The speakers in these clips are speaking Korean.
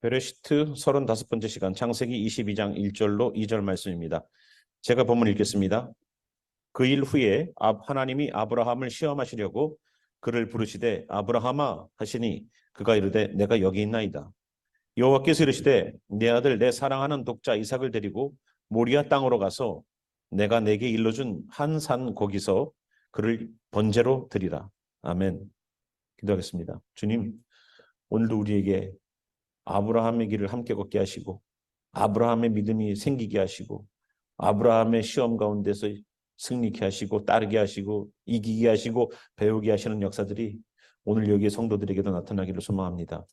베레시트 35번째 시간 창세기 22장 1절로 2절 말씀입니다. 제가 본문 읽겠습니다. 그 일 후에 하나님이 아브라함을 시험하시려고 그를 부르시되 아브라함아 하시니 그가 이르되 내가 여기 있나이다. 여호와께서 이르시되 내 아들 내 사랑하는 독자 이삭을 데리고 모리아 땅으로 가서 내가 내게 일러준 한 산 거기서 그를 번제로 드리라. 아멘. 기도하겠습니다. 주님, 오늘도 우리에게 아브라함의 길을 함께 걷게 하시고 아브라함의 믿음이 생기게 하시고 아브라함의 시험 가운데서 승리케 하시고 따르게 하시고 이기게 하시고 배우게 하시는 역사들이 오늘 여기의 성도들에게도 나타나기를 소망합니다.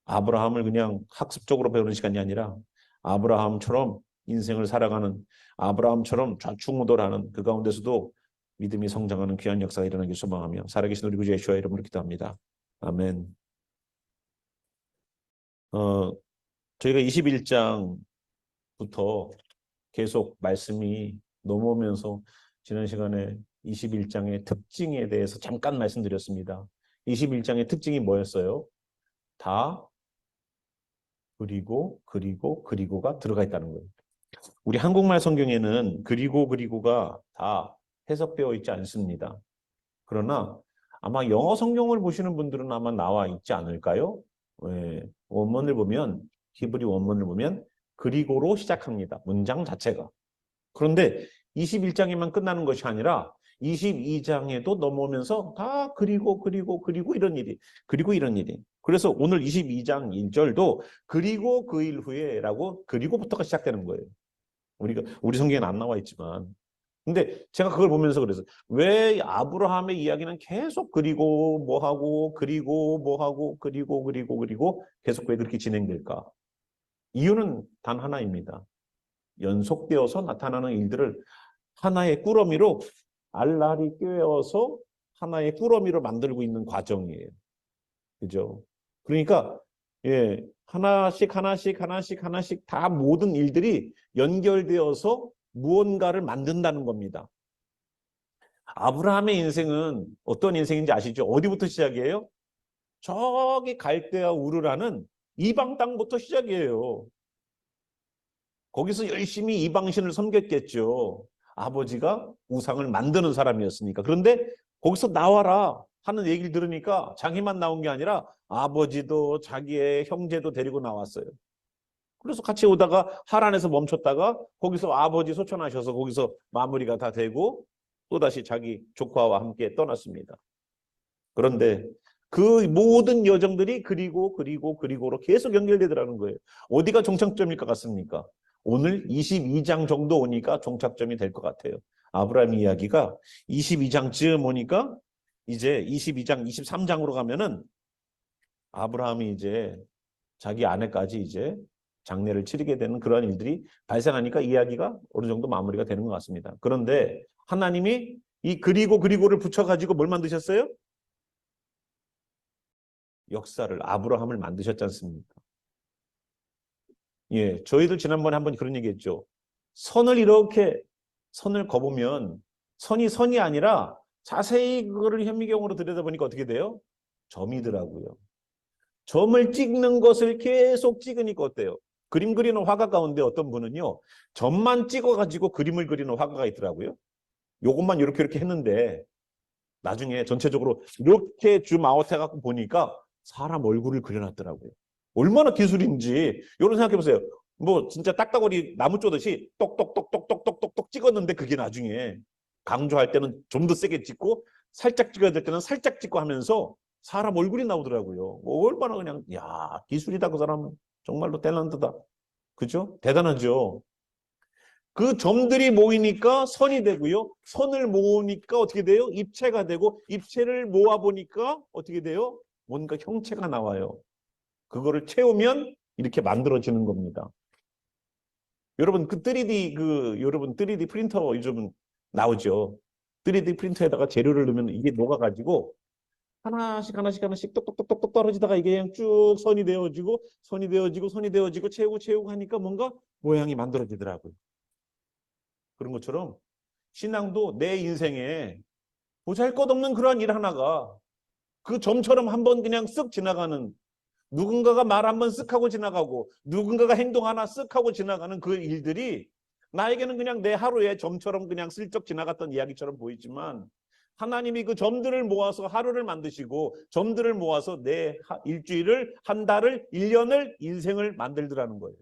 아브라함을 그냥 학습적으로 배우는 시간이 아니라 아브라함처럼 인생을 살아가는, 아브라함처럼 좌충우돌하는 그 가운데서도 믿음이 성장하는 귀한 역사가 일어나길 소망하며 살아계신 우리 구주 예수와 이름으로 기도합니다. 아멘. 저희가 21장부터 계속 말씀이 넘어오면서 지난 시간에 21장의 특징에 대해서 잠깐 말씀드렸습니다. 21장의 특징이 뭐였어요? 다 그리고가 들어가 있다는 거예요. 우리 한국말 성경에는 그리고가 다 해석되어 있지 않습니다. 그러나 아마 영어 성경을 보시는 분들은 아마 나와 있지 않을까요? 원문을 보면, 히브리 원문을 보면 그리고로 시작합니다. 문장 자체가. 그런데 21장에만 끝나는 것이 아니라 22장에도 넘어오면서 다 그리고 이런 일이, 그리고 이런 일이. 그래서 오늘 22장 1절도 그리고 그 일 후에라고 그리고부터가 시작되는 거예요. 우리 성경에는 안 나와 있지만. 근데 제가 그걸 보면서 그래서 왜 아브라함의 이야기는 계속 그리고 뭐하고 그리고 뭐하고 그리고 계속 왜 그렇게 진행될까? 이유는 단 하나입니다. 연속되어서 나타나는 일들을 하나의 꾸러미로 알알이 꿰어서 하나의 꾸러미로 만들고 있는 과정이에요. 그죠? 그러니까 하나씩 다 모든 일들이 연결되어서 무언가를 만든다는 겁니다. 아브라함의 인생은 어떤 인생인지 아시죠? 어디부터 시작이에요? 저기 갈대아 우르라는 이방 땅부터 시작이에요. 거기서 열심히 이방신을 섬겼겠죠. 아버지가 우상을 만드는 사람이었으니까. 그런데 거기서 나와라 하는 얘기를 들으니까 자기만 나온 게 아니라 아버지도 자기의 형제도 데리고 나왔어요. 그래서 같이 오다가 하란에서 멈췄다가 거기서 아버지 소천하셔서 거기서 마무리가 다 되고 또다시 자기 조카와 함께 떠났습니다. 그런데 그 모든 여정들이 그리고로 계속 연결되더라는 거예요. 어디가 종착점일 것 같습니까? 오늘 22장 정도 오니까 종착점이 될 것 같아요. 아브라함 이야기가 22장쯤 오니까 이제 22장, 23장으로 가면은 아브라함이 이제 자기 아내까지 이제 장례를 치르게 되는 그런 일들이 발생하니까 이야기가 어느 정도 마무리가 되는 것 같습니다. 그런데 하나님이 이 그리고를 붙여가지고 뭘 만드셨어요? 역사를, 아브라함을 만드셨지 않습니까? 저희들 지난번에 한번 그런 얘기 했죠. 선을 거보면 선이 아니라 자세히 그거를 현미경으로 들여다보니까 어떻게 돼요? 점이더라고요. 점을 찍는 것을 계속 찍으니까 어때요? 그림 그리는 화가 가운데 어떤 분은요, 점만 찍어가지고 그림을 그리는 화가가 있더라고요. 요것만 이렇게 했는데 나중에 전체적으로 이렇게 줌 아웃 해갖고 보니까 사람 얼굴을 그려놨더라고요. 얼마나 기술인지. 여러분 생각해보세요. 뭐 진짜 딱따구리 나무 쪼듯이 똑똑똑똑똑똑똑 찍었는데 그게 나중에 강조할 때는 좀 더 세게 찍고 살짝 찍어야 될 때는 살짝 찍고 하면서 사람 얼굴이 나오더라고요. 얼마나 그냥 야, 기술이다 그 사람은. 정말로 탤런트다. 그죠? 대단하죠. 그 점들이 모이니까 선이 되고요. 선을 모으니까 어떻게 돼요? 입체가 되고 입체를 모아보니까 어떻게 돼요? 뭔가 형체가 나와요. 그거를 채우면 이렇게 만들어지는 겁니다. 여러분 여러분 3D 프린터 요즘은 나오죠. 3D 프린터에다가 재료를 넣으면 이게 녹아가지고 하나씩 똑똑똑똑 떨어지다가 이게 그냥 쭉 선이 되어지고 채우고 하니까 뭔가 모양이 만들어지더라고요. 그런 것처럼 신앙도 내 인생에 보잘것없는 그러한 일 하나가 그 점처럼 한번 그냥 쓱 지나가는 누군가가 말 한번 쓱 하고 지나가고 누군가가 행동 하나 쓱 하고 지나가는 그 일들이 나에게는 그냥 내 하루의 점처럼 그냥 슬쩍 지나갔던 이야기처럼 보이지만 하나님이 그 점들을 모아서 하루를 만드시고 점들을 모아서 내 일주일을, 한 달을, 1년을, 인생을 만들더라는 거예요.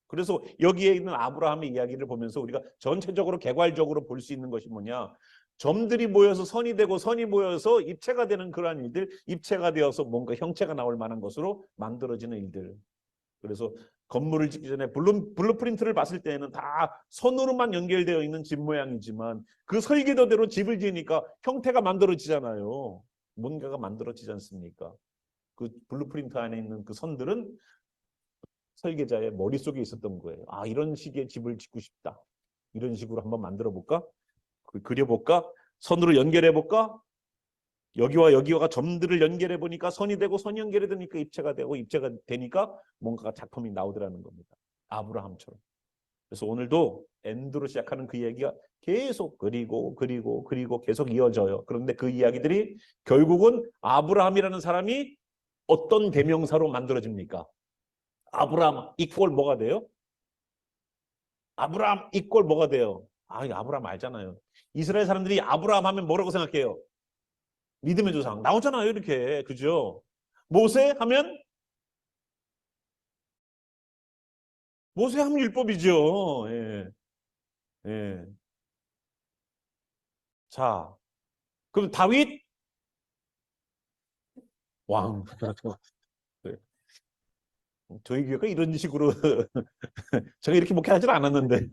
그래서 여기에 있는 아브라함의 이야기를 보면서 우리가 전체적으로 개괄적으로 볼 수 있는 것이 뭐냐, 점들이 모여서 선이 되고 선이 모여서 입체가 되는 그러한 일들, 입체가 되어서 뭔가 형체가 나올 만한 것으로 만들어지는 일들. 그래서 건물을 짓기 전에 블루프린트를 봤을 때에는 다 선으로만 연결되어 있는 집 모양이지만 그 설계도대로 집을 지으니까 형태가 만들어지잖아요. 뭔가가 만들어지지 않습니까? 그 블루프린트 안에 있는 그 선들은 설계자의 머릿속에 있었던 거예요. 아, 이런 식의 집을 짓고 싶다. 이런 식으로 한번 만들어 볼까? 그려볼까? 선으로 연결해 볼까? 여기와 여기와 점들을 연결해 보니까 선이 되고 선이 연결이 되니까 입체가 되고 입체가 되니까 뭔가가 작품이 나오더라는 겁니다. 아브라함처럼. 그래서 오늘도 엔드로 시작하는 그 얘기가 계속 그리고 계속 이어져요. 그런데 그 이야기들이 결국은 아브라함이라는 사람이 어떤 대명사로 만들어집니까? 아브라함 이꼴 뭐가 돼요? 아브라함 이꼴 뭐가 돼요? 아, 아브라함 알잖아요. 이스라엘 사람들이 아브라함 하면 뭐라고 생각해요? 믿음의 조상 나오잖아요, 이렇게. 그죠? 모세 하면 율법이죠. 예. 예. 자, 그럼 다윗 왕. 네. 저희 교회가 이런 식으로 제가 이렇게 목회하지는 않았는데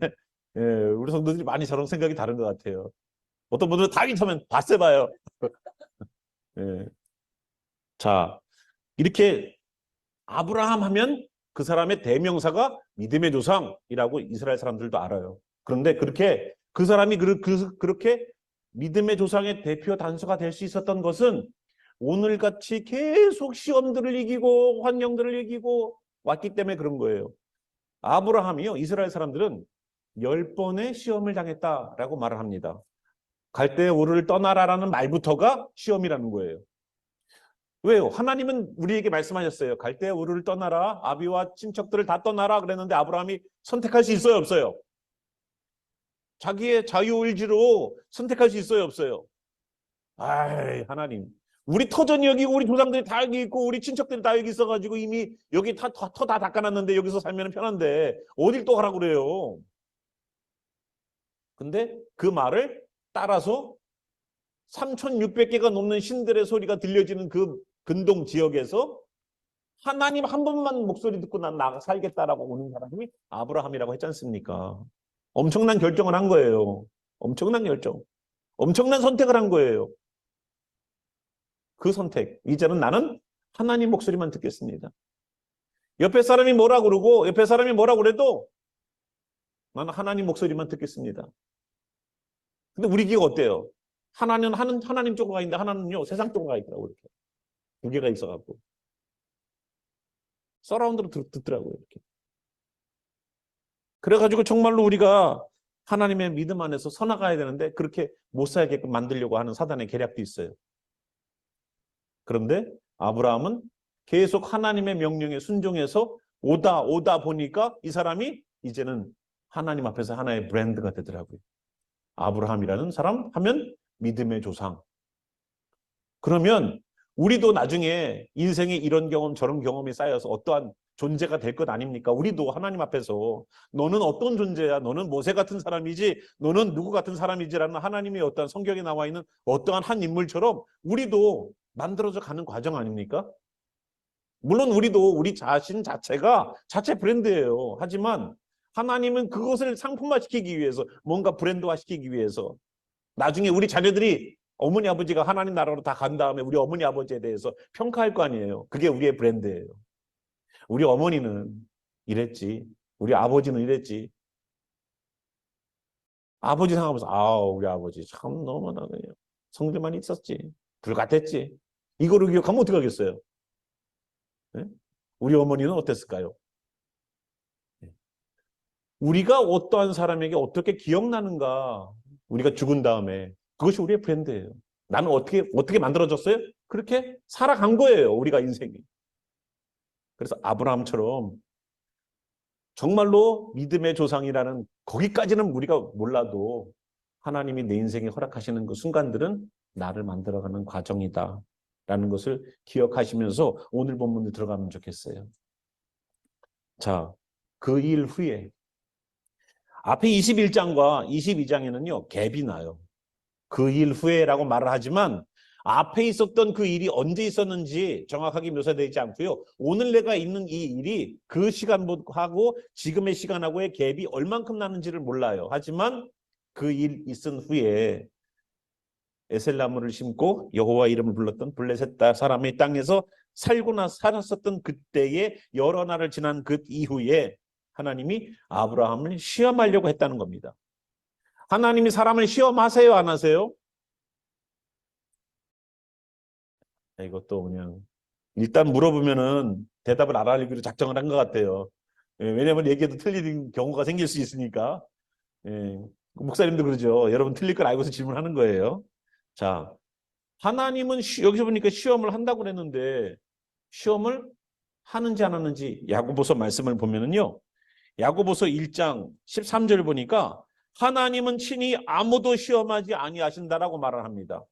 예, 우리 성도들이 많이 저런 생각이 다른 것 같아요. 어떤 분들은 다윗 하면 바세바요. 예. 자, 이렇게 아브라함 하면 그 사람의 대명사가 믿음의 조상이라고 이스라엘 사람들도 알아요. 그런데 그렇게 그 사람이 그렇게 믿음의 조상의 대표 단서가 될 수 있었던 것은 오늘같이 계속 시험들을 이기고 환경들을 이기고 왔기 때문에 그런 거예요. 아브라함이요, 이스라엘 사람들은 10번의 시험을 당했다라고 말을 합니다. 갈대의 우르를 떠나라라는 말부터가 시험이라는 거예요. 왜요? 하나님은 우리에게 말씀하셨어요. 갈대아 우르를 떠나라. 아비와 친척들을 다 떠나라 그랬는데 아브라함이 선택할 수 있어요, 없어요? 자기의 자유의지로 선택할 수 있어요, 없어요? 아이, 하나님. 우리 터전이 여기 있고 우리 조상들이 다 여기 있고 우리 친척들이 다 여기 있어가지고 이미 여기 터 다 닦아놨는데 여기서 살면 편한데 어딜 또 하라고 그래요? 근데 그 말을 따라서 3,600개가 넘는 신들의 소리가 들려지는 그 근동 지역에서 하나님 한 번만 목소리 듣고 난 나가 살겠다라고 오는 사람이 아브라함이라고 했지 않습니까? 엄청난 결정을 한 거예요. 엄청난 결정. 엄청난 선택을 한 거예요. 그 선택. 이제는 나는 하나님 목소리만 듣겠습니다. 옆에 사람이 뭐라 그러고 옆에 사람이 뭐라 그래도 나는 하나님 목소리만 듣겠습니다. 근데 우리 기가 어때요? 하나님 쪽으로 가 있는데 하나는요 세상 쪽으로 가 있더라고. 이렇게 두 개가 있어갖고 서라운드로 듣더라고요. 이렇게. 그래가지고 정말로 우리가 하나님의 믿음 안에서 서나가야 되는데 그렇게 못 살게끔 만들려고 하는 사단의 계략도 있어요. 그런데 아브라함은 계속 하나님의 명령에 순종해서 오다 보니까 이 사람이 이제는 하나님 앞에서 하나의 브랜드가 되더라고요. 아브라함이라는 사람 하면 믿음의 조상. 그러면 우리도 나중에 인생에 이런 경험 저런 경험이 쌓여서 어떠한 존재가 될 것 아닙니까? 우리도 하나님 앞에서 너는 어떤 존재야? 너는 모세 같은 사람이지? 너는 누구 같은 사람이지라는 하나님의 어떠한 성경에 나와 있는 어떠한 한 인물처럼 우리도 만들어져 가는 과정 아닙니까? 물론 우리도 우리 자신 자체가 자체 브랜드예요. 하지만 하나님은 그것을 상품화시키기 위해서 뭔가 브랜드화시키기 위해서 나중에 우리 자녀들이 어머니 아버지가 하나님 나라로 다 간 다음에 우리 어머니 아버지에 대해서 평가할 거 아니에요. 그게 우리의 브랜드예요. 우리 어머니는 이랬지. 우리 아버지는 이랬지. 아버지 생각하면서 우리 아버지 참 너무나 그냥 성질만 있었지. 불같았지. 이거를 기억하면 어떡하겠어요? 네? 우리 어머니는 어땠을까요? 네. 우리가 어떠한 사람에게 어떻게 기억나는가? 우리가 죽은 다음에 그것이 우리의 브랜드예요. 나는 어떻게 만들어졌어요? 그렇게 살아간 거예요. 우리가 인생이. 그래서 아브라함처럼 정말로 믿음의 조상이라는 거기까지는 우리가 몰라도 하나님이 내 인생에 허락하시는 그 순간들은 나를 만들어가는 과정이다 라는 것을 기억하시면서 오늘 본문에 들어가면 좋겠어요. 자, 그 일 후에 앞에 21장과 22장에는요 갭이 나요. 그 일 후에라고 말을 하지만 앞에 있었던 그 일이 언제 있었는지 정확하게 묘사되지 않고요. 오늘 내가 있는 이 일이 그 시간하고 지금의 시간하고의 갭이 얼만큼 나는지를 몰라요. 하지만 그 일 있은 후에 에셀나무를 심고 여호와 이름을 불렀던 블레셋 사람의 땅에서 살고나 살았었던 그때의 여러 날을 지난 그 이후에 하나님이 아브라함을 시험하려고 했다는 겁니다. 하나님이 사람을 시험하세요, 안 하세요? 이것도 그냥 일단 물어보면은 대답을 안 하기로 작정을 한 것 같아요. 왜냐하면 얘기해도 틀리는 경우가 생길 수 있으니까. 예, 목사님도 그러죠. 여러분 틀릴 걸 알고서 질문하는 거예요. 자, 하나님은 여기서 보니까 시험을 한다고 그랬는데 시험을 하는지 안 하는지 야고보서 말씀을 보면은요. 야고보서 1장 13절 보니까 하나님은 친히 아무도 시험하지 아니하신다라고 말을 합니다.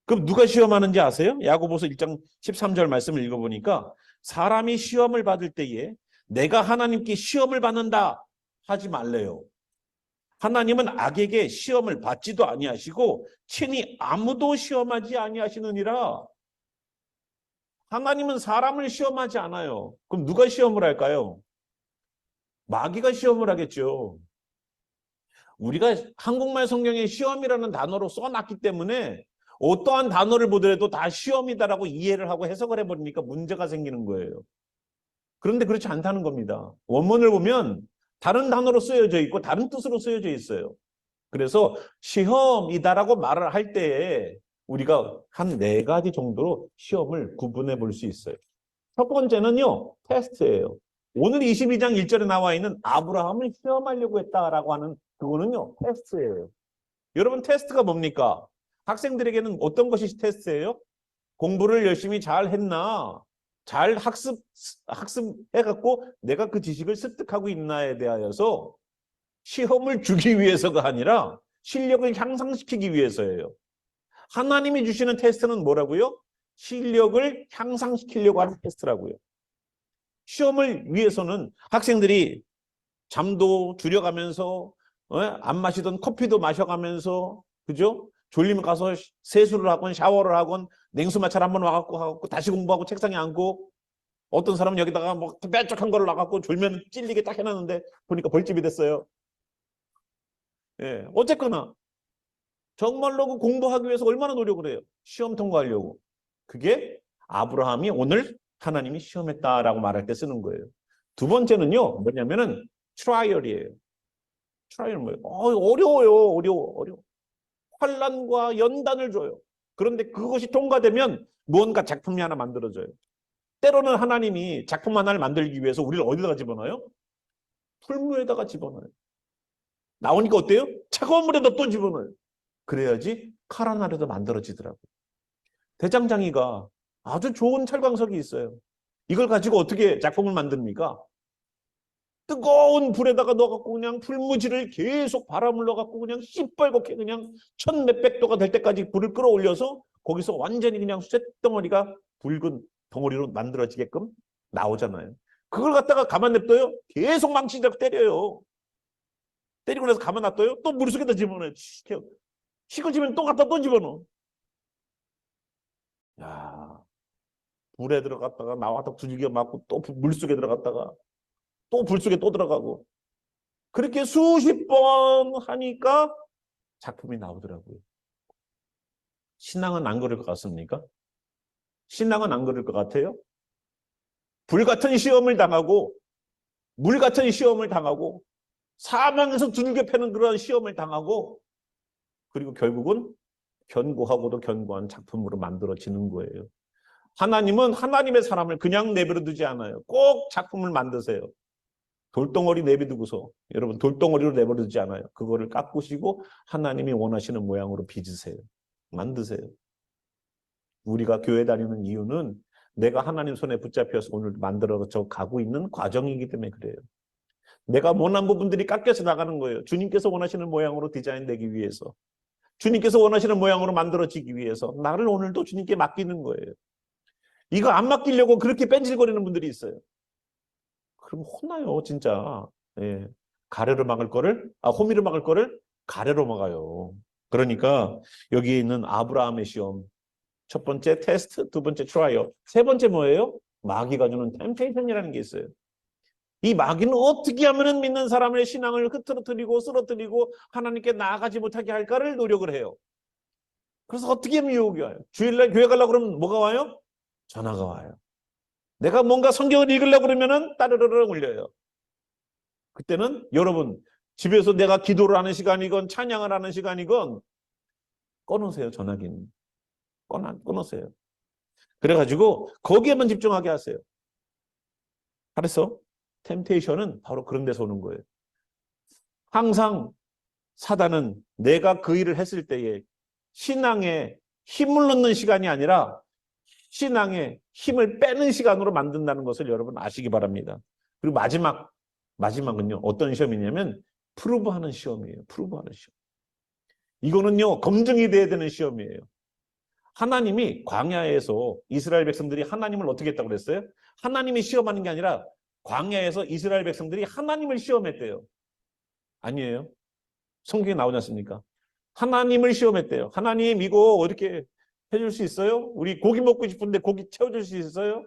그럼 누가 시험하는지 아세요? 야고보서 1장 13절 말씀을 읽어보니까 사람이 시험을 받을 때에 내가 하나님께 시험을 받는다 하지 말래요. 하나님은 악에게 시험을 받지도 아니하시고 친히 아무도 시험하지 아니하시느니라. 하나님은 사람을 시험하지 않아요. 그럼 누가 시험을 할까요? 마귀가 시험을 하겠죠. 우리가 한국말 성경에 시험이라는 단어로 써놨기 때문에 어떠한 단어를 보더라도 다 시험이다라고 이해를 하고 해석을 해버리니까 문제가 생기는 거예요. 그런데 그렇지 않다는 겁니다. 원문을 보면 다른 단어로 쓰여져 있고 다른 뜻으로 쓰여져 있어요. 그래서 시험이다라고 말을 할 때에 우리가 한 4가지 정도로 시험을 구분해 볼 수 있어요. 첫 번째는요, 테스트예요. 오늘 22장 1절에 나와 있는 아브라함을 시험하려고 했다라고 하는 그거는요, 테스트예요. 여러분, 테스트가 뭡니까? 학생들에게는 어떤 것이 테스트예요? 공부를 열심히 잘 했나? 잘 학습해갖고 내가 그 지식을 습득하고 있나에 대하여서 시험을 주기 위해서가 아니라 실력을 향상시키기 위해서예요. 하나님이 주시는 테스트는 뭐라고요? 실력을 향상시키려고 하는 테스트라고요. 시험을 위해서는 학생들이 잠도 줄여가면서 안 마시던 커피도 마셔가면서 그죠? 졸리면 가서 세수를 하건 샤워를 하건 냉수 마찰 한번 와갖고 다시 공부하고 책상에 앉고 어떤 사람은 여기다가 뭐 뾰족한 거를 놔갖고 졸면 찔리게 딱 해놨는데 보니까 벌집이 됐어요. 예, 어쨌거나 정말로 그 공부하기 위해서 얼마나 노력을 해요. 시험 통과하려고. 그게 아브라함이 오늘 하나님이 시험했다라고 말할 때 쓰는 거예요. 두 번째는요, 뭐냐면은 트라이얼이에요. 트라이얼 뭐예요? 어려워요. 어려워. 환란과 연단을 줘요. 그런데 그것이 통과되면 무언가 작품이 하나 만들어져요. 때로는 하나님이 작품 하나를 만들기 위해서 우리를 어디다가 집어넣어요? 풀무에다가 집어넣어요. 나오니까 어때요? 차가운 물에다 또 집어넣어요. 그래야지 칼 하나라도 만들어지더라고요. 대장장이가 아주 좋은 철광석이 있어요. 이걸 가지고 어떻게 작품을 만듭니까? 뜨거운 불에다가 넣어갖고 그냥 풀무지를 계속 바람을 넣어갖고 그냥 시뻘겋게 그냥 1000몇백 도가 될 때까지 불을 끌어올려서 거기서 완전히 그냥 쇳덩어리가 붉은 덩어리로 만들어지게끔 나오잖아요. 그걸 갖다가 가만 냅둬요? 계속 망치자고 때려요. 때리고 나서 가만 놔둬요? 또 물속에다 집어넣어요. 식어지면 또 갖다 또 집어넣어. 야, 불에 들어갔다가 나와서 두들겨 맞고 또 물속에 들어갔다가 또 불속에 또 들어가고 그렇게 수십 번 하니까 작품이 나오더라고요. 신앙은 안 그럴 것 같습니까? 신앙은 안 그럴 것 같아요? 불 같은 시험을 당하고 물 같은 시험을 당하고 사망에서 두들겨 패는 그런 시험을 당하고 그리고 결국은 견고하고도 견고한 작품으로 만들어지는 거예요. 하나님은 하나님의 사람을 그냥 내버려 두지 않아요. 꼭 작품을 만드세요. 돌덩어리 내비두고서 여러분 돌덩어리로 내버려 두지 않아요. 그거를 깎으시고 하나님이 원하시는 모양으로 빚으세요. 만드세요. 우리가 교회 다니는 이유는 내가 하나님 손에 붙잡혀서 오늘 만들어져 가고 있는 과정이기 때문에 그래요. 내가 원한 부분들이 깎여서 나가는 거예요. 주님께서 원하시는 모양으로 디자인되기 위해서. 주님께서 원하시는 모양으로 만들어지기 위해서 나를 오늘도 주님께 맡기는 거예요. 이거 안 맡기려고 그렇게 뺀질거리는 분들이 있어요. 그럼 혼나요, 진짜. 예. 가래로 막을 거를, 호미로 막을 거를 가래로 막아요. 그러니까 여기에 있는 아브라함의 시험. 첫 번째 테스트, 두 번째 트라이얼. 세 번째 뭐예요? 마귀가 주는 템테이션이라는 게 있어요. 이 마귀는 어떻게 하면 믿는 사람의 신앙을 흐트러뜨리고 쓰러뜨리고 하나님께 나아가지 못하게 할까를 노력을 해요. 그래서 어떻게 하면 유혹이 와요? 주일날 교회 가려고 그러면 뭐가 와요? 전화가 와요. 내가 뭔가 성경을 읽으려고 그러면은 따르르르 울려요. 그때는 여러분 집에서 내가 기도를 하는 시간이건 찬양을 하는 시간이건 꺼놓으세요. 전화기는. 꺼놓으세요. 그래가지고 거기에만 집중하게 하세요. 알았어? 템테이션은 바로 그런 데서 오는 거예요. 항상 사단은 내가 그 일을 했을 때에 신앙에 힘을 넣는 시간이 아니라 신앙에 힘을 빼는 시간으로 만든다는 것을 여러분 아시기 바랍니다. 그리고 마지막은요. 어떤 시험이냐면 프루브하는 시험이에요. 프루브하는 시험. 이거는요. 검증이 돼야 되는 시험이에요. 하나님이 광야에서 이스라엘 백성들이 하나님을 어떻게 했다고 그랬어요? 하나님이 시험하는 게 아니라 광야에서 이스라엘 백성들이 하나님을 시험했대요. 아니에요? 성경에 나오지 않습니까? 하나님을 시험했대요. 하나님 이거 어떻게 해줄 수 있어요? 우리 고기 먹고 싶은데 고기 채워줄 수 있어요?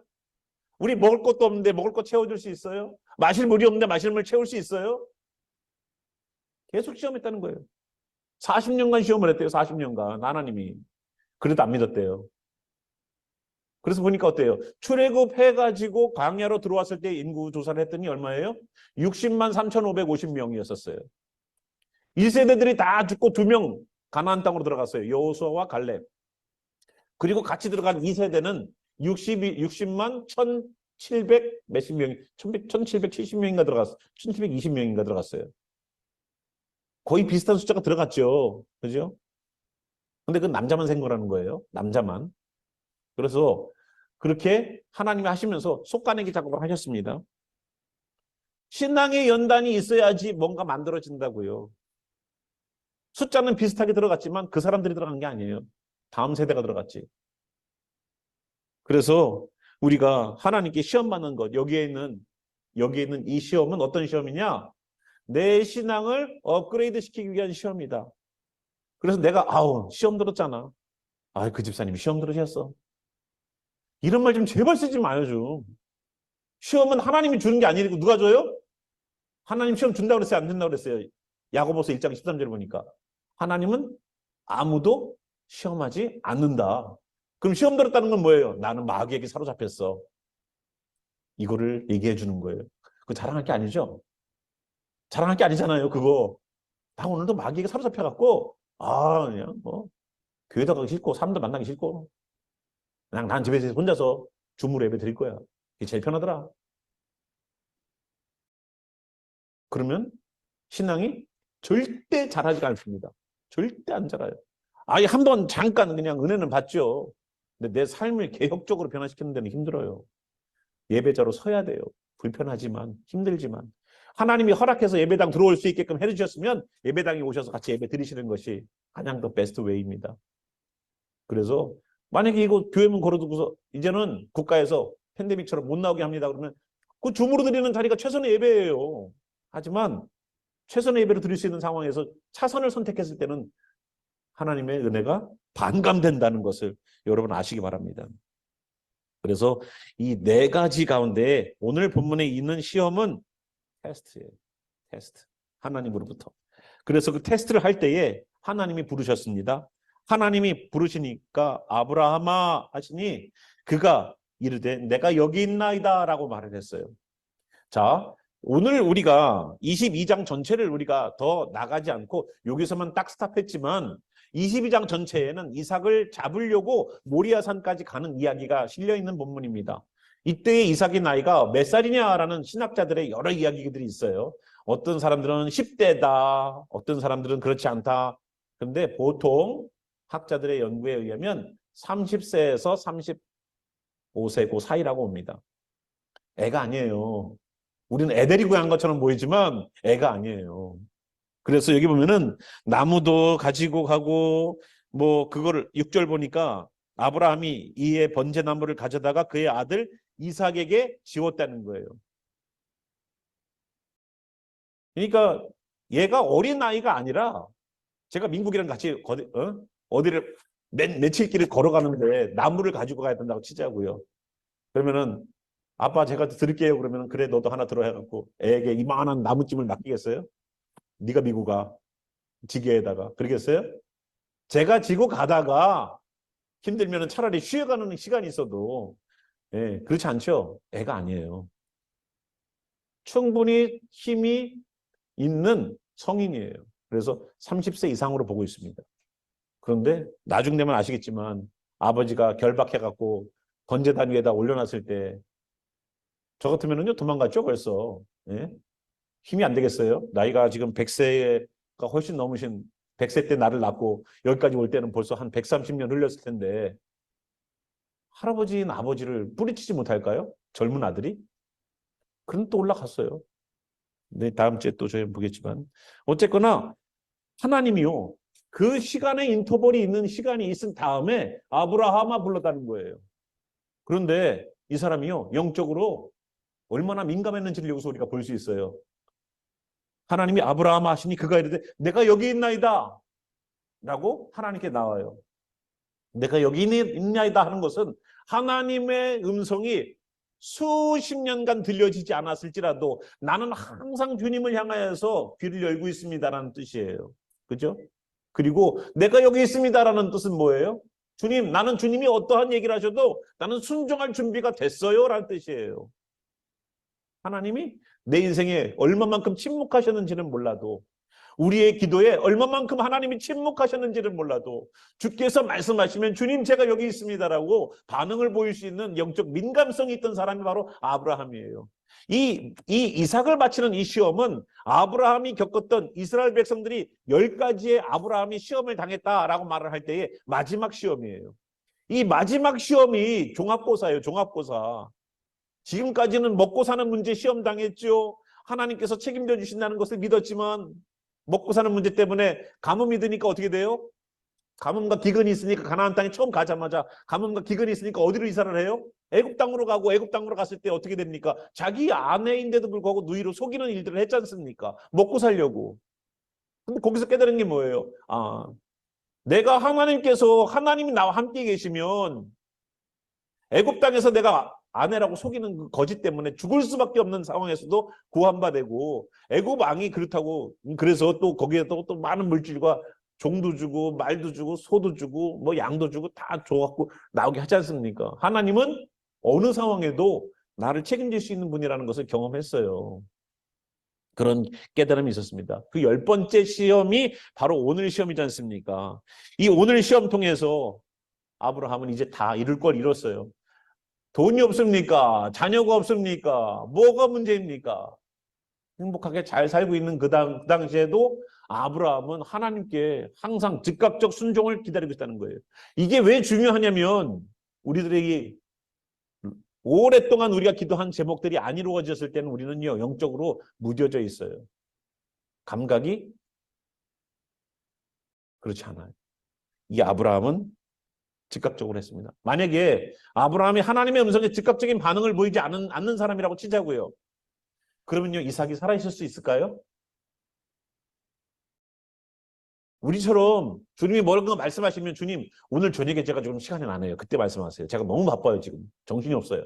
우리 먹을 것도 없는데 먹을 것 채워줄 수 있어요? 마실 물이 없는데 마실 물 채울 수 있어요? 계속 시험했다는 거예요. 40년간 시험을 했대요. 40년간 하나님이. 그래도 안 믿었대요. 그래서 보니까 어때요? 출애굽해가지고 광야로 들어왔을 때 인구 조사를 했더니 얼마예요? 60만 3,550명이었었어요. 1세대들이 다 죽고 2명 가나안 땅으로 들어갔어요. 여호수아와 갈렙. 그리고 같이 들어간 2세대는 60만 1,700 몇십 명, 1,770명인가 들어갔어요. 1,720명인가 들어갔어요. 거의 비슷한 숫자가 들어갔죠. 그죠? 근데 그건 남자만 센 거라는 거예요. 남자만. 그래서 그렇게 하나님이 하시면서 속가내기 작업을 하셨습니다. 신앙의 연단이 있어야지 뭔가 만들어진다고요. 숫자는 비슷하게 들어갔지만 그 사람들이 들어간 게 아니에요. 다음 세대가 들어갔지. 그래서 우리가 하나님께 시험 받는 것, 여기에 있는 이 시험은 어떤 시험이냐? 내 신앙을 업그레이드 시키기 위한 시험이다. 그래서 내가 시험 들었잖아. 그 집사님이 시험 들으셨어. 이런 말 좀 제발 쓰지 마요 좀. 시험은 하나님이 주는 게 아니고 누가 줘요? 하나님 시험 준다고 그랬어요? 안 준다고 그랬어요? 야고보서 1장 13절 보니까. 하나님은 아무도 시험하지 않는다. 그럼 시험 들었다는 건 뭐예요? 나는 마귀에게 사로잡혔어. 이거를 얘기해 주는 거예요. 그거 자랑할 게 아니죠? 자랑할 게 아니잖아요, 그거. 나 오늘도 마귀에게 사로잡혀갖고, 그냥 교회도 가기 싫고, 사람도 만나기 싫고, 그냥 난 집에서 혼자서 주무로 예배 드릴 거야. 이게 제일 편하더라. 그러면 신앙이 절대 자라지가 않습니다. 절대 안 자라요. 한번 잠깐 그냥 은혜는 받죠. 근데 내 삶을 개혁적으로 변화시키는 데는 힘들어요. 예배자로 서야 돼요. 불편하지만, 힘들지만. 하나님이 허락해서 예배당 들어올 수 있게끔 해주셨으면 예배당에 오셔서 같이 예배 드리시는 것이 가장 더 베스트 웨이입니다. 그래서 만약에 이거 교회문 걸어두고서 이제는 국가에서 팬데믹처럼 못 나오게 합니다. 그러면 그 줌으로 드리는 자리가 최선의 예배예요. 하지만 최선의 예배를 드릴 수 있는 상황에서 차선을 선택했을 때는 하나님의 은혜가 반감된다는 것을 여러분 아시기 바랍니다. 그래서 이 4가지 가운데 오늘 본문에 있는 시험은 테스트예요. 테스트. 하나님으로부터. 그래서 그 테스트를 할 때에 하나님이 부르셨습니다. 하나님이 부르시니까 아브라함아 하시니 그가 이르되 내가 여기 있나이다 라고 말을 했어요. 자, 오늘 우리가 22장 전체를 우리가 더 나가지 않고 여기서만 딱 스탑했지만 22장 전체에는 이삭을 잡으려고 모리아산까지 가는 이야기가 실려있는 본문입니다. 이때의 이삭의 나이가 몇 살이냐라는 신학자들의 여러 이야기들이 있어요. 어떤 사람들은 10대다, 어떤 사람들은 그렇지 않다. 그런데 보통 학자들의 연구에 의하면 30세에서 5세 그 사이라고 봅니다. 애가 아니에요. 우리는 애 데리고 간 것처럼 보이지만 애가 아니에요. 그래서 여기 보면은 나무도 가지고 가고 뭐 그거를 6절 보니까 아브라함이 이에 번제나무를 가져다가 그의 아들 이삭에게 지웠다는 거예요. 그러니까 얘가 어린 아이가 아니라 제가 민국이랑 같이 어디를 며칠 길을 걸어가는데 나무를 가지고 가야 된다고 치자고요. 그러면은 아빠 제가 드릴게요. 그러면은 그래 너도 하나 들어 해갖고 애에게 이만한 나무찜을 맡기겠어요? 네가 미국 가. 지게에다가 그러겠어요? 제가 지고 가다가 힘들면은 차라리 쉬어가는 시간이 있어도 예, 그렇지 않죠? 애가 아니에요. 충분히 힘이 있는 성인이에요. 그래서 30세 이상으로 보고 있습니다. 그런데 나중 되면 아시겠지만 아버지가 결박해갖고 번제단 위에다 올려놨을 때 저 같으면은요 도망갔죠 벌써. 예? 힘이 안 되겠어요? 나이가 지금 100세가 훨씬 넘으신 100세 때 나를 낳고 여기까지 올 때는 벌써 한 130년 흘렸을 텐데 할아버지인 아버지를 뿌리치지 못할까요? 젊은 아들이? 그럼 또 올라갔어요. 네, 다음 주에 또 저희 보겠지만 어쨌거나 하나님이요. 그 시간에 인터벌이 있는 시간이 있은 다음에 아브라함아 불렀다는 거예요. 그런데 이 사람이요. 영적으로 얼마나 민감했는지를 여기서 우리가 볼 수 있어요. 하나님이 아브라함 하시니 그가 이르되 내가 여기 있나이다 라고 하나님께 나와요. 내가 여기 있나이다 하는 것은 하나님의 음성이 수십 년간 들려지지 않았을지라도 나는 항상 주님을 향하여서 귀를 열고 있습니다라는 뜻이에요. 그죠? 그리고 내가 여기 있습니다라는 뜻은 뭐예요? 주님, 나는 주님이 어떠한 얘기를 하셔도 나는 순종할 준비가 됐어요 라는 뜻이에요. 하나님이 내 인생에 얼마만큼 침묵하셨는지는 몰라도 우리의 기도에 얼마만큼 하나님이 침묵하셨는지를 몰라도 주께서 말씀하시면 주님 제가 여기 있습니다라고 반응을 보일 수 있는 영적 민감성이 있던 사람이 바로 아브라함이에요. 이 이삭을 바치는 이 시험은 아브라함이 겪었던 이스라엘 백성들이 10가지의 아브라함이 시험을 당했다라고 말을 할 때의 마지막 시험이에요. 이 마지막 시험이 종합고사예요. 종합고사. 지금까지는 먹고 사는 문제 시험 당했죠. 하나님께서 책임져 주신다는 것을 믿었지만 먹고 사는 문제 때문에 가뭄이 드니까 어떻게 돼요? 가뭄과 기근이 있으니까 가나안 땅에 처음 가자마자 가뭄과 기근이 있으니까 어디로 이사를 해요? 애굽 땅으로 가고 애굽 땅으로 갔을 때 어떻게 됩니까? 자기 아내인데도 불구하고 누이로 속이는 일들을 했지 않습니까? 먹고 살려고. 근데 거기서 깨달은 게 뭐예요? 아, 내가 하나님이 나와 함께 계시면 애굽 땅에서 내가 아내라고 속이는 그 거짓 때문에 죽을 수밖에 없는 상황에서도 구원받고 애굽 왕이 그렇다고 그래서 또 거기에 또 많은 물질과 종도 주고 말도 주고 소도 주고 뭐 양도 주고 다 줘갖고 나오게 하지 않습니까? 하나님은 어느 상황에도 나를 책임질 수 있는 분이라는 것을 경험했어요. 그런 깨달음이 있었습니다. 그 10번째 시험이 바로 오늘 시험이지 않습니까? 이 오늘 시험 통해서 아브라함은 이제 다 이룰 걸 이뤘어요. 돈이 없습니까? 자녀가 없습니까? 뭐가 문제입니까? 행복하게 잘 살고 있는 그 당시에도 아브라함은 하나님께 항상 즉각적 순종을 기다리고 있다는 거예요. 이게 왜 중요하냐면 우리들에게 오랫동안 우리가 기도한 제목들이 안 이루어졌을 때는 우리는요 영적으로 무뎌져 있어요. 감각이 그렇지 않아요. 이 아브라함은 즉각적으로 했습니다. 만약에 아브라함이 하나님의 음성에 즉각적인 반응을 보이지 않는 사람이라고 치자고요. 그러면요 이삭이 살아있을 수 있을까요? 우리처럼 주님이 뭔가 말씀하시면 주님 오늘 저녁에 제가 좀 시간이 안 해요. 그때 말씀하세요. 제가 너무 바빠요 지금. 정신이 없어요.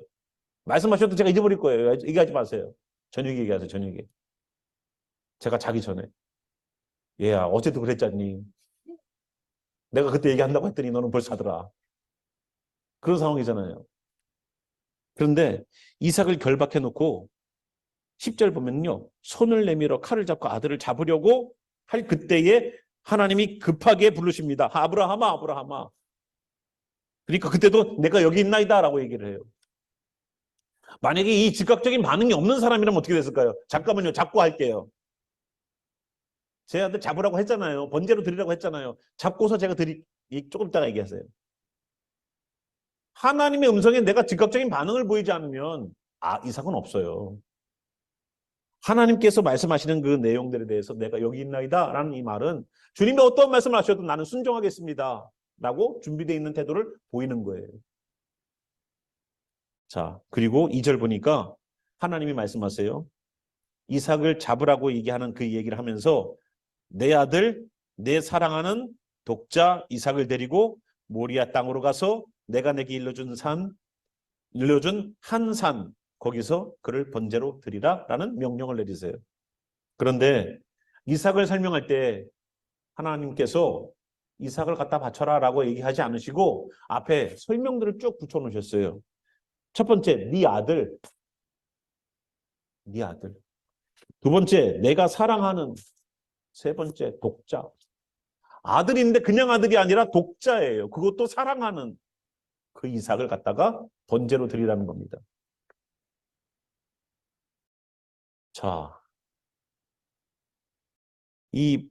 말씀하셔도 제가 잊어버릴 거예요. 얘기하지 마세요. 저녁에 얘기하세요. 저녁에. 제가 자기 전에. 얘야 어제도 그랬잖니. 내가 그때 얘기한다고 했더니 너는 벌써 하더라. 그런 상황이잖아요. 그런데 이삭을 결박해 놓고 10절 보면요. 손을 내밀어 칼을 잡고 아들을 잡으려고 할 그때에 하나님이 급하게 부르십니다. 아브라함아 아브라함아. 그러니까 그때도 내가 여기 있나이다 라고 얘기를 해요. 만약에 이 즉각적인 반응이 없는 사람이라면 어떻게 됐을까요? 잠깐만요. 잡고 할게요. 제 아들 잡으라고 했잖아요. 번제로 드리라고 했잖아요. 잡고서 제가 조금 있다가 얘기하세요. 하나님의 음성에 내가 즉각적인 반응을 보이지 않으면 이삭은 없어요. 하나님께서 말씀하시는 그 내용들에 대해서 내가 여기 있나이다 라는 이 말은 주님이 어떤 말씀을 하셔도 나는 순종하겠습니다 라고 준비되어 있는 태도를 보이는 거예요. 자, 그리고 2절 보니까 하나님이 말씀하세요. 이삭을 잡으라고 얘기하는 그 얘기를 하면서 내 아들, 내 사랑하는 독자 이삭을 데리고 모리아 땅으로 가서 내가 내게 일러준 한 산, 거기서 그를 번제로 드리라 라는 명령을 내리세요. 그런데 이삭을 설명할 때 하나님께서 이삭을 갖다 바쳐라 라고 얘기하지 않으시고 앞에 설명들을 쭉 붙여놓으셨어요. 첫 번째, 네 아들. 두 번째, 내가 사랑하는. 세 번째, 독자. 아들인데 그냥 아들이 아니라 독자예요. 그것도 사랑하는 그 이삭을 갖다가 번제로 드리라는 겁니다. 자, 이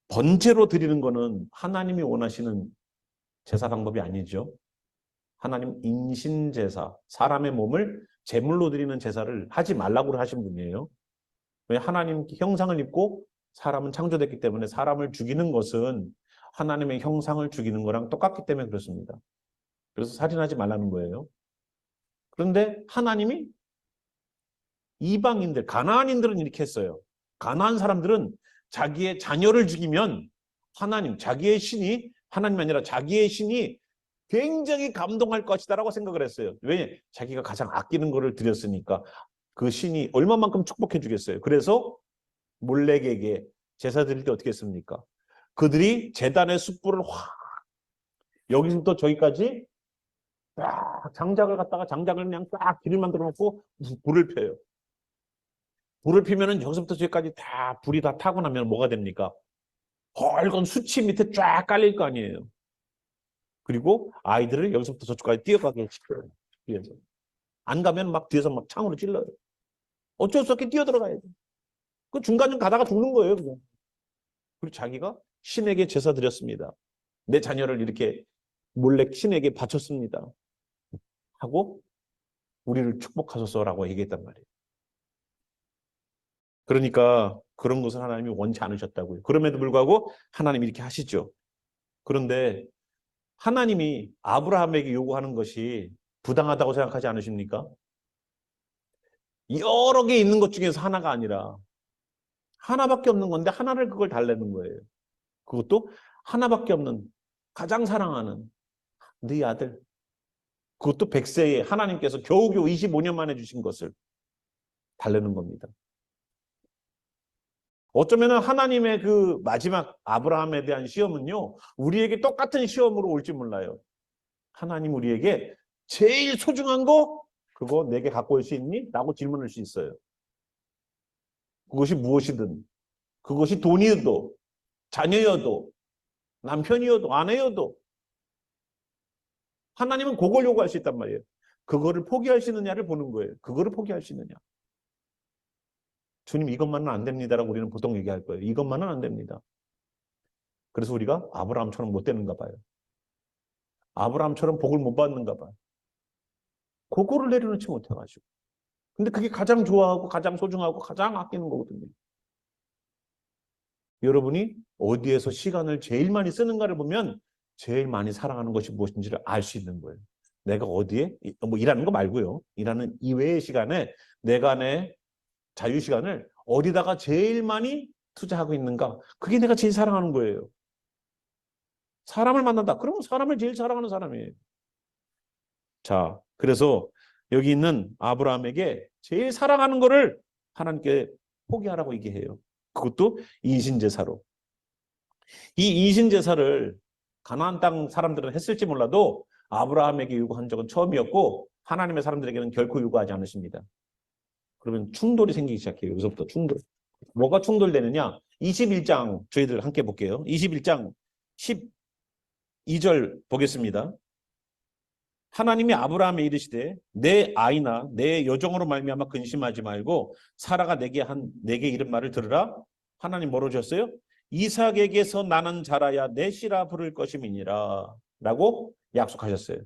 번제로 드리는 거는 하나님이 원하시는 제사 방법이 아니죠. 하나님 인신제사, 사람의 몸을 제물로 드리는 제사를 하지 말라고 하신 분이에요. 왜? 하나님 형상을 입고 사람은 창조됐기 때문에 사람을 죽이는 것은 하나님의 형상을 죽이는 거랑 똑같기 때문에 그렇습니다. 그래서 살인하지 말라는 거예요. 그런데 하나님이 이방인들, 가나안인들은 이렇게 했어요. 가나안 사람들은 자기의 자녀를 죽이면 하나님, 자기의 신이, 하나님이 아니라 자기의 신이 굉장히 감동할 것이다라고 생각을 했어요. 왜? 자기가 가장 아끼는 거를 드렸으니까 그 신이 얼마만큼 축복해 주겠어요. 그래서 몰렉에게 제사 드릴 때 어떻게 했습니까? 그들이 제단의 숯불을 확 여기서부터 저기까지 딱 장작을 갖다가 장작을 그냥 딱 길을 만들어 놓고 불을 펴요. 불을 피면은 여기서부터 저기까지 다 불이 다 타고 나면 뭐가 됩니까? 헐건 수치 밑에 쫙 깔릴 거 아니에요. 그리고 아이들을 여기서부터 저쪽까지 뛰어가게 시켜요. 뒤에서. 안 가면 막 뒤에서 막 창으로 찔러요. 어쩔 수 없게 뛰어들어가야 돼. 그 중간중 가다가 죽는 거예요. 그냥. 그리고 자기가 신에게 제사 드렸습니다. 내 자녀를 이렇게 몰래 신에게 바쳤습니다. 하고 우리를 축복하소서라고 얘기했단 말이에요. 그러니까 그런 것을 하나님이 원치 않으셨다고요. 그럼에도 불구하고 하나님이 이렇게 하시죠. 그런데 하나님이 아브라함에게 요구하는 것이 부당하다고 생각하지 않으십니까? 여러 개 있는 것 중에서 하나가 아니라 하나밖에 없는 건데 하나를 그걸 달래는 거예요. 그것도 하나밖에 없는 가장 사랑하는 네 아들. 그것도 100세에 하나님께서 겨우겨우 25년 만에 주신 것을 달래는 겁니다. 어쩌면 하나님의 그 마지막 아브라함에 대한 시험은요, 우리에게 똑같은 시험으로 올지 몰라요. 하나님 우리에게 제일 소중한 거, 그거 내게 갖고 올 수 있니? 라고 질문할 수 있어요. 그것이 무엇이든, 그것이 돈이어도, 자녀여도, 남편이어도, 아내여도, 하나님은 그걸 요구할 수 있단 말이에요. 그거를 포기할 수 있느냐를 보는 거예요. 그거를 포기할 수 있느냐. 주님 이것만은 안 됩니다라고 우리는 보통 얘기할 거예요. 이것만은 안 됩니다. 그래서 우리가 아브라함처럼 못 되는가 봐요. 아브라함처럼 복을 못 받는가 봐요. 그거를 내려놓지 못해가지고. 근데 그게 가장 좋아하고 가장 소중하고 가장 아끼는 거거든요. 여러분이 어디에서 시간을 제일 많이 쓰는가를 보면 제일 많이 사랑하는 것이 무엇인지를 알 수 있는 거예요. 내가 어디에, 뭐 일하는 거 말고요. 일하는 이외의 시간에 내가 내 자유시간을 어디다가 제일 많이 투자하고 있는가. 그게 내가 제일 사랑하는 거예요. 사람을 만난다. 그러면 사람을 제일 사랑하는 사람이에요. 자, 그래서 여기 있는 아브라함에게 제일 사랑하는 거를 하나님께 포기하라고 얘기해요. 그것도 인신제사로. 이 인신제사를 가나안 땅 사람들은 했을지 몰라도 아브라함에게 요구한 적은 처음이었고 하나님의 사람들에게는 결코 요구하지 않으십니다. 그러면 충돌이 생기기 시작해요. 여기서부터 충돌. 뭐가 충돌되느냐? 21장 저희들 함께 볼게요. 21장 12절 보겠습니다. 하나님이 아브라함에 이르시되 내 아이나 내 여종으로 말미암아 근심하지 말고 사라가 내게 이른 말을 들으라. 하나님 뭐로 주셨어요? 이삭에게서 나는 자라야 내 씨라 부를 것임이니라 라고 약속하셨어요.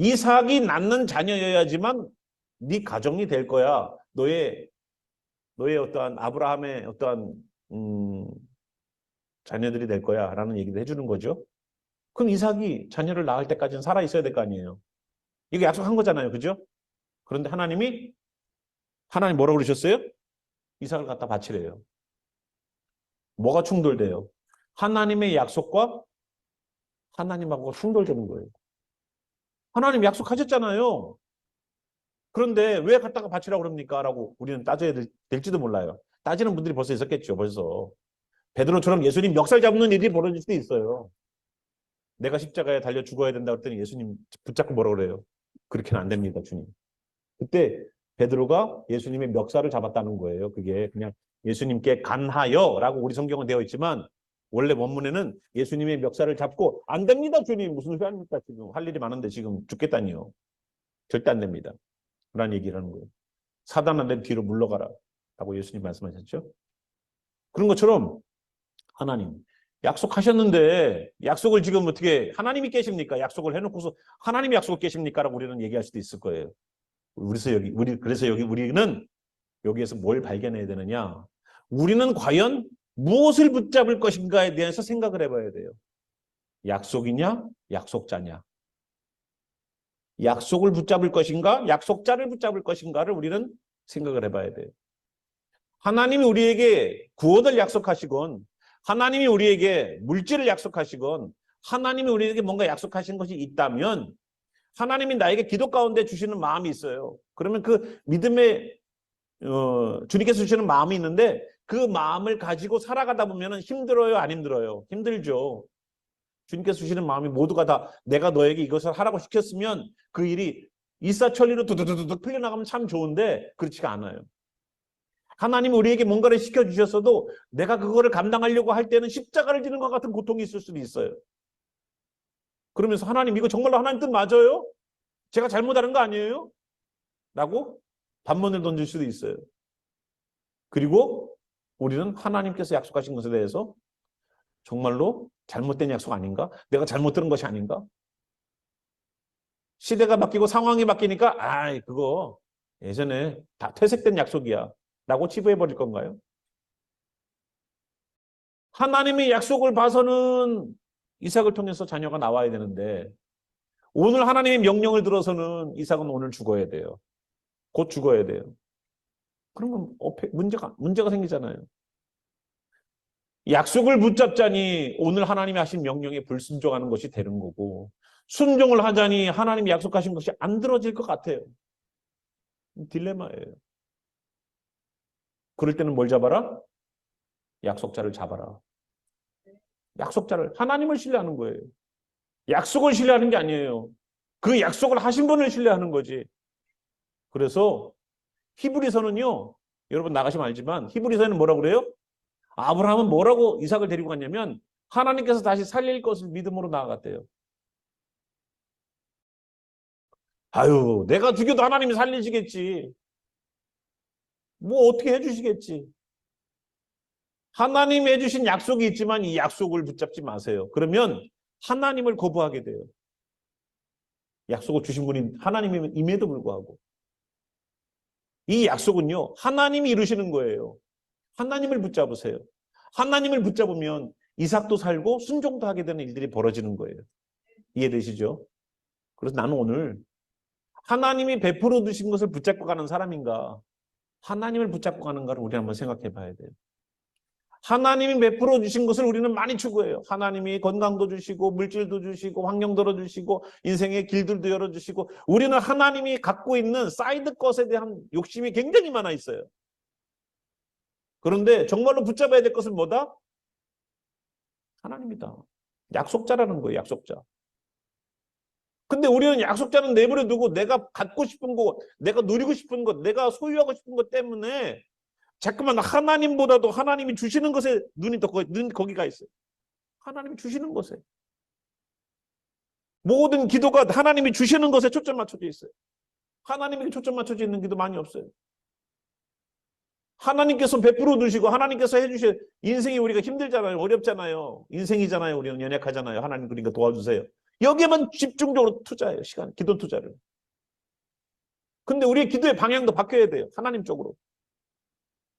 이삭이 낳는 자녀여야지만 네 가정이 될 거야. 너의 어떠한 아브라함의 어떠한 자녀들이 될 거야 라는 얘기도 해주는 거죠. 그럼 이삭이 자녀를 낳을 때까지는 살아 있어야 될 거 아니에요. 이거 약속한 거잖아요. 그죠? 그런데 하나님 뭐라고 그러셨어요? 이삭을 갖다 바치래요. 뭐가 충돌돼요? 하나님의 약속과 하나님하고 충돌되는 거예요. 하나님 약속하셨잖아요. 그런데 왜 갖다가 바치라고 그럽니까? 라고 우리는 따져야 될지도 몰라요. 따지는 분들이 벌써 있었겠죠. 벌써. 베드로처럼 예수님 멱살 잡는 일이 벌어질 수도 있어요. 내가 십자가에 달려 죽어야 된다 그랬더니 예수님 붙잡고 뭐라 그래요? 그렇게는 안 됩니다, 주님. 그때 베드로가 예수님의 멱살을 잡았다는 거예요. 그게 그냥 예수님께 간하여라고 우리 성경은 되어 있지만 원래 원문에는 예수님의 멱살을 잡고 안 됩니다, 주님. 무슨 소리 합니까? 지금 할 일이 많은데 지금 죽겠다니요. 절대 안 됩니다. 그런 얘기를 하는 거예요. 사단아 내 뒤로 물러가라 라고 예수님 말씀하셨죠. 그런 것처럼 하나님 약속하셨는데 약속을 지금 어떻게 하나님이 깨십니까? 약속을 해놓고서 하나님이 약속을 깨십니까? 라고 우리는 얘기할 수도 있을 거예요. 그래서 여기 우리는 여기에서 뭘 발견해야 되느냐? 우리는 과연 무엇을 붙잡을 것인가에 대해서 생각을 해봐야 돼요. 약속이냐? 약속자냐? 약속을 붙잡을 것인가? 약속자를 붙잡을 것인가를 우리는 생각을 해봐야 돼요. 하나님이 우리에게 구원을 약속하시건 하나님이 우리에게 물질을 약속하시건 하나님이 우리에게 뭔가 약속하신 것이 있다면 하나님이 나에게 기도 가운데 주시는 마음이 있어요. 그러면 그 믿음의 주님께서 주시는 마음이 있는데 그 마음을 가지고 살아가다 보면 힘들어요? 안 힘들어요? 힘들죠. 주님께서 주시는 마음이 모두가 다 내가 너에게 이것을 하라고 시켰으면 그 일이 일사천리로 두두두둑 풀려나가면 참 좋은데 그렇지가 않아요. 하나님이 우리에게 뭔가를 시켜주셨어도 내가 그거를 감당하려고 할 때는 십자가를 지는 것 같은 고통이 있을 수도 있어요. 그러면서 하나님 이거 정말로 하나님 뜻 맞아요? 제가 잘못하는 거 아니에요? 라고 반문을 던질 수도 있어요. 그리고 우리는 하나님께서 약속하신 것에 대해서 정말로 잘못된 약속 아닌가? 내가 잘못 들은 것이 아닌가? 시대가 바뀌고 상황이 바뀌니까 그거 예전에 다 퇴색된 약속이야 라고 치부해버릴 건가요? 하나님의 약속을 봐서는 이삭을 통해서 자녀가 나와야 되는데 오늘 하나님의 명령을 들어서는 이삭은 오늘 죽어야 돼요. 곧 죽어야 돼요. 그러면 문제가 생기잖아요. 약속을 붙잡자니 오늘 하나님이 하신 명령에 불순종하는 것이 되는 거고 순종을 하자니 하나님이 약속하신 것이 안 들어질 것 같아요. 딜레마예요. 그럴 때는 뭘 잡아라? 약속자를 잡아라. 약속자를 하나님을 신뢰하는 거예요. 약속을 신뢰하는 게 아니에요. 그 약속을 하신 분을 신뢰하는 거지. 그래서 히브리서는요. 여러분 나가시면 알지만 히브리서는 뭐라고 그래요? 아브라함은 뭐라고 이삭을 데리고 갔냐면 하나님께서 다시 살릴 것을 믿음으로 나아갔대요. 아유 내가 죽여도 하나님이 살리시겠지. 뭐 어떻게 해주시겠지. 하나님이 해주신 약속이 있지만 이 약속을 붙잡지 마세요. 그러면 하나님을 거부하게 돼요. 약속을 주신 분이 하나님임에도 불구하고. 이 약속은요. 하나님이 이루시는 거예요. 하나님을 붙잡으세요. 하나님을 붙잡으면 이삭도 살고 순종도 하게 되는 일들이 벌어지는 거예요. 이해되시죠? 그래서 나는 오늘 하나님이 베풀어 주신 것을 붙잡고 가는 사람인가 하나님을 붙잡고 가는가를 우리 한번 생각해 봐야 돼요. 하나님이 베풀어 주신 것을 우리는 많이 추구해요. 하나님이 건강도 주시고 물질도 주시고 환경도 주시고 인생의 길들도 열어주시고 우리는 하나님이 갖고 있는 사이드 것에 대한 욕심이 굉장히 많아 있어요. 그런데 정말로 붙잡아야 될 것은 뭐다? 하나님이다. 약속자라는 거예요. 약속자. 근데 우리는 약속자는 내버려 두고 내가 갖고 싶은 것, 내가 누리고 싶은 것, 내가 소유하고 싶은 것 때문에 자꾸만 하나님보다도 하나님이 주시는 것에 눈이 거기가 있어요. 하나님이 주시는 것에. 모든 기도가 하나님이 주시는 것에 초점 맞춰져 있어요. 하나님에게 초점 맞춰져 있는 기도 많이 없어요. 하나님께서 베풀어 주시고 하나님께서 해주신 인생이 우리가 힘들잖아요. 어렵잖아요. 인생이잖아요. 우리는 연약하잖아요. 하나님 그러니까 도와주세요. 여기에만 집중적으로 투자해요. 시간, 기도 투자를. 근데 우리의 기도의 방향도 바뀌어야 돼요. 하나님 쪽으로.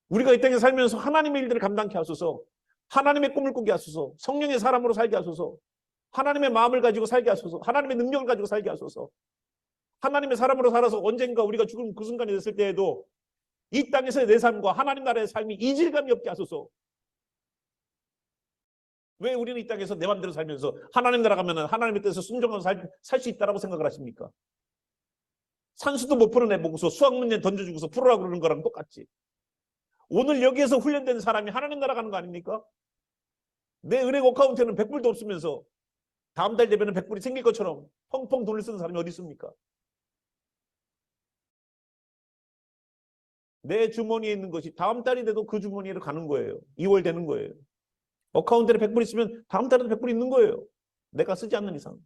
우리가 이 땅에 살면서 하나님의 일들을 감당케 하소서, 하나님의 꿈을 꾸게 하소서, 성령의 사람으로 살게 하소서, 하나님의 마음을 가지고 살게 하소서, 하나님의 능력을 가지고 살게 하소서, 하나님의 사람으로 살아서 언젠가 우리가 죽은 그 순간이 됐을 때에도 이 땅에서의 내 삶과 하나님 나라의 삶이 이질감이 없게 하소서. 왜 우리는 이 땅에서 내 맘대로 살면서 하나님 나라 가면 하나님의 뜻에 순종하고 살 수 있다고 생각을 하십니까? 산수도 못 풀어내보고서 수학 문제 던져주고서 풀으라고 그러는 거랑 똑같지. 오늘 여기에서 훈련된 사람이 하나님 나라 가는 거 아닙니까? 내 은행 어카운트에는 100불도 없으면서 다음 달 되면 100불이 생길 것처럼 펑펑 돈을 쓰는 사람이 어디 있습니까? 내 주머니에 있는 것이 다음 달이 돼도 그 주머니로 가는 거예요. 2월 되는 거예요. 어카운트에 100불 있으면 다음 달에도 100불 있는 거예요. 내가 쓰지 않는 이상.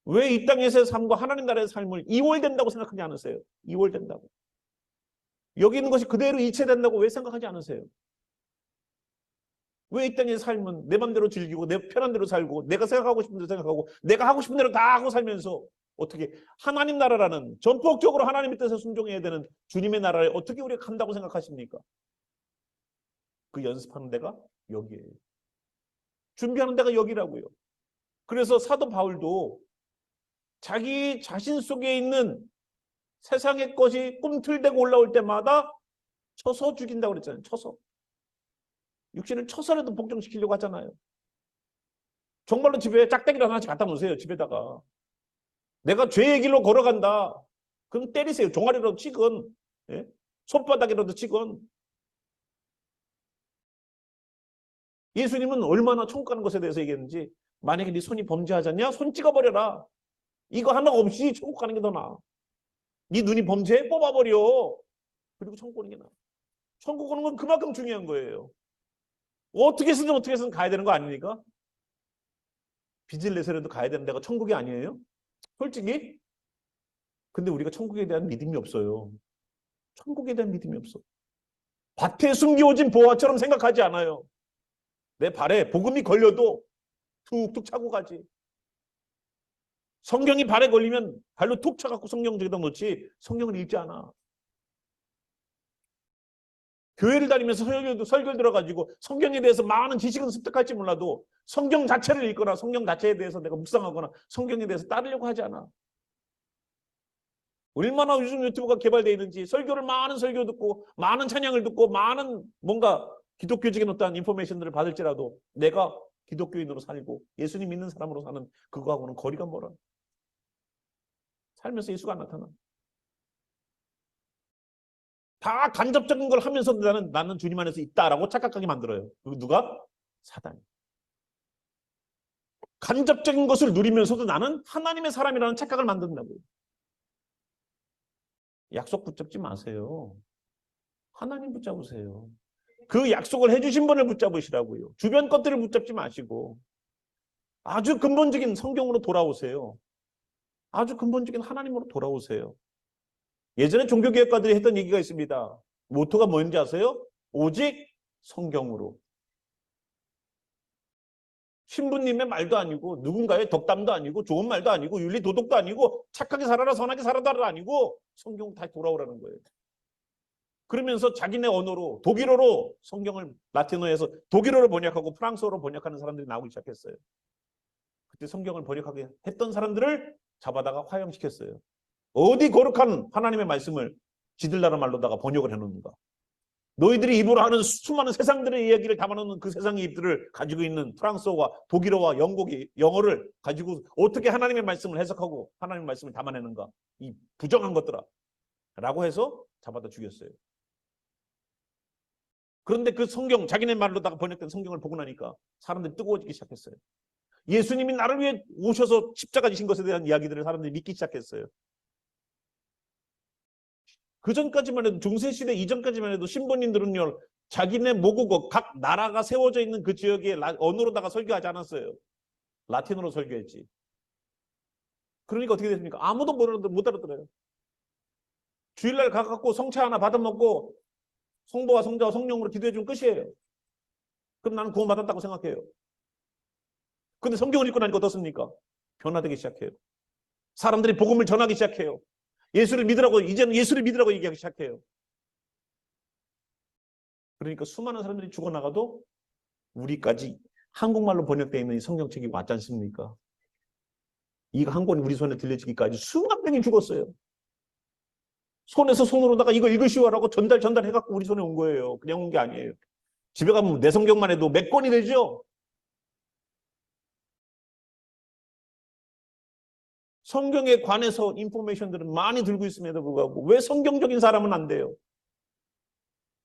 왜 이 땅에서의 삶과 하나님 나라의 삶을 2월 된다고 생각하지 않으세요? 2월 된다고. 여기 있는 것이 그대로 이체된다고 왜 생각하지 않으세요? 왜 이 땅의 삶은 내 맘대로 즐기고 내 편한 대로 살고 내가 생각하고 싶은 대로 생각하고 내가 하고 싶은 대로 다 하고 살면서 어떻게 하나님 나라라는 전폭적으로 하나님의 뜻에 순종해야 되는 주님의 나라를 어떻게 우리가 간다고 생각하십니까? 그 연습하는 데가 여기예요. 준비하는 데가 여기라고요. 그래서 사도 바울도 자기 자신 속에 있는 세상의 것이 꿈틀대고 올라올 때마다 쳐서 죽인다고 그랬잖아요. 쳐서. 육신을 쳐서라도 복종시키려고 하잖아요. 정말로 집에 짝대기를 하나씩 갖다 놓으세요. 집에다가. 내가 죄의 길로 걸어간다. 그럼 때리세요. 종아리라도 치건, 예? 손바닥이라도 치건. 예수님은 얼마나 천국 가는 것에 대해서 얘기했는지, 만약에 네 손이 범죄하지 않냐? 손 찍어버려라. 이거 하나 없이 천국 가는 게 더 나아. 네 눈이 범죄해? 뽑아버려. 그리고 천국 오는 게 나아. 천국 오는 건 그만큼 중요한 거예요. 어떻게 해서든 가야 되는 거 아닙니까? 빚을 내서라도 가야 되는 데가 천국이 아니에요? 솔직히? 근데 우리가 천국에 대한 믿음이 없어요. 천국에 대한 믿음이 없어. 밭에 숨겨진 보화처럼 생각하지 않아요. 내 발에 복음이 걸려도 툭툭 차고 가지. 성경이 발에 걸리면 발로 툭 차갖고 성경 저기다 놓지 성경을 읽지 않아. 교회를 다니면서 설교를 들어가지고 성경에 대해서 많은 지식은 습득할지 몰라도 성경 자체를 읽거나 성경 자체에 대해서 내가 묵상하거나 성경에 대해서 따르려고 하지 않아. 얼마나 요즘 유튜브가 개발되어 있는지 많은 설교 듣고 많은 찬양을 듣고 많은 뭔가 기독교적인 어떤 인포메이션들을 받을지라도 내가 기독교인으로 살고 예수님 믿는 사람으로 사는 그거하고는 거리가 멀어. 살면서 예수가 안 나타나. 다 간접적인 걸 하면서 나는 주님 안에서 있다라고 착각하게 만들어요. 누가? 사단이. 간접적인 것을 누리면서도 나는 하나님의 사람이라는 착각을 만든다고요. 약속 붙잡지 마세요. 하나님 붙잡으세요. 그 약속을 해주신 분을 붙잡으시라고요. 주변 것들을 붙잡지 마시고 아주 근본적인 성경으로 돌아오세요. 아주 근본적인 하나님으로 돌아오세요. 예전에 종교개혁가들이 했던 얘기가 있습니다. 모토가 뭔지 아세요? 오직 성경으로. 신부님의 말도 아니고 누군가의 덕담도 아니고 좋은 말도 아니고 윤리 도덕도 아니고 착하게 살아라 선하게 살아라도 아니고 성경 다시 돌아오라는 거예요. 그러면서 자기네 언어로 독일어로 성경을 라틴어에서 독일어로 번역하고 프랑스어로 번역하는 사람들이 나오기 시작했어요. 그때 성경을 번역하게 했던 사람들을 잡아다가 화형시켰어요. 어디 거룩한 하나님의 말씀을 지들 나라 말로다가 번역을 해놓는가. 너희들이 입으로 하는 수많은 세상들의 이야기를 담아놓는 그 세상의 입들을 가지고 있는 프랑스어와 독일어와 영어를 가지고 어떻게 하나님의 말씀을 해석하고 하나님의 말씀을 담아내는가. 이 부정한 것들아 라고 해서 잡아다 죽였어요. 그런데 그 성경 자기네 말로다가 번역된 성경을 보고 나니까 사람들이 뜨거워지기 시작했어요. 예수님이 나를 위해 오셔서 십자가 지신 것에 대한 이야기들을 사람들이 믿기 시작했어요. 그 전까지만 해도 중세시대 이전까지만 해도 신부님들은요 자기네 모국어 각 나라가 세워져 있는 그 지역의 언어로다가 설교하지 않았어요. 라틴어로 설교했지. 그러니까 어떻게 됐습니까? 아무도 못 알아들어요. 주일날 가갖고 성체 하나 받아먹고 성부와 성자와 성령으로 기도해주면 끝이에요. 그럼 나는 구원받았다고 생각해요. 근데 성경을 읽고 나니까 어떻습니까? 변화되기 시작해요. 사람들이 복음을 전하기 시작해요. 예수를 믿으라고, 이제는 예수를 믿으라고 얘기하기 시작해요. 그러니까 수많은 사람들이 죽어나가도 우리까지 한국말로 번역되어 있는 이 성경책이 왔지 않습니까? 이거 한 권이 우리 손에 들려지기까지 수만 명이 죽었어요. 손에서 손으로다가 이거 읽으시오라고 전달해갖고 우리 손에 온 거예요. 그냥 온 게 아니에요. 집에 가면 내 성경만 해도 몇 권이 되죠? 성경에 관해서 인포메이션들은 많이 들고 있음에도 불구하고 왜 성경적인 사람은 안 돼요?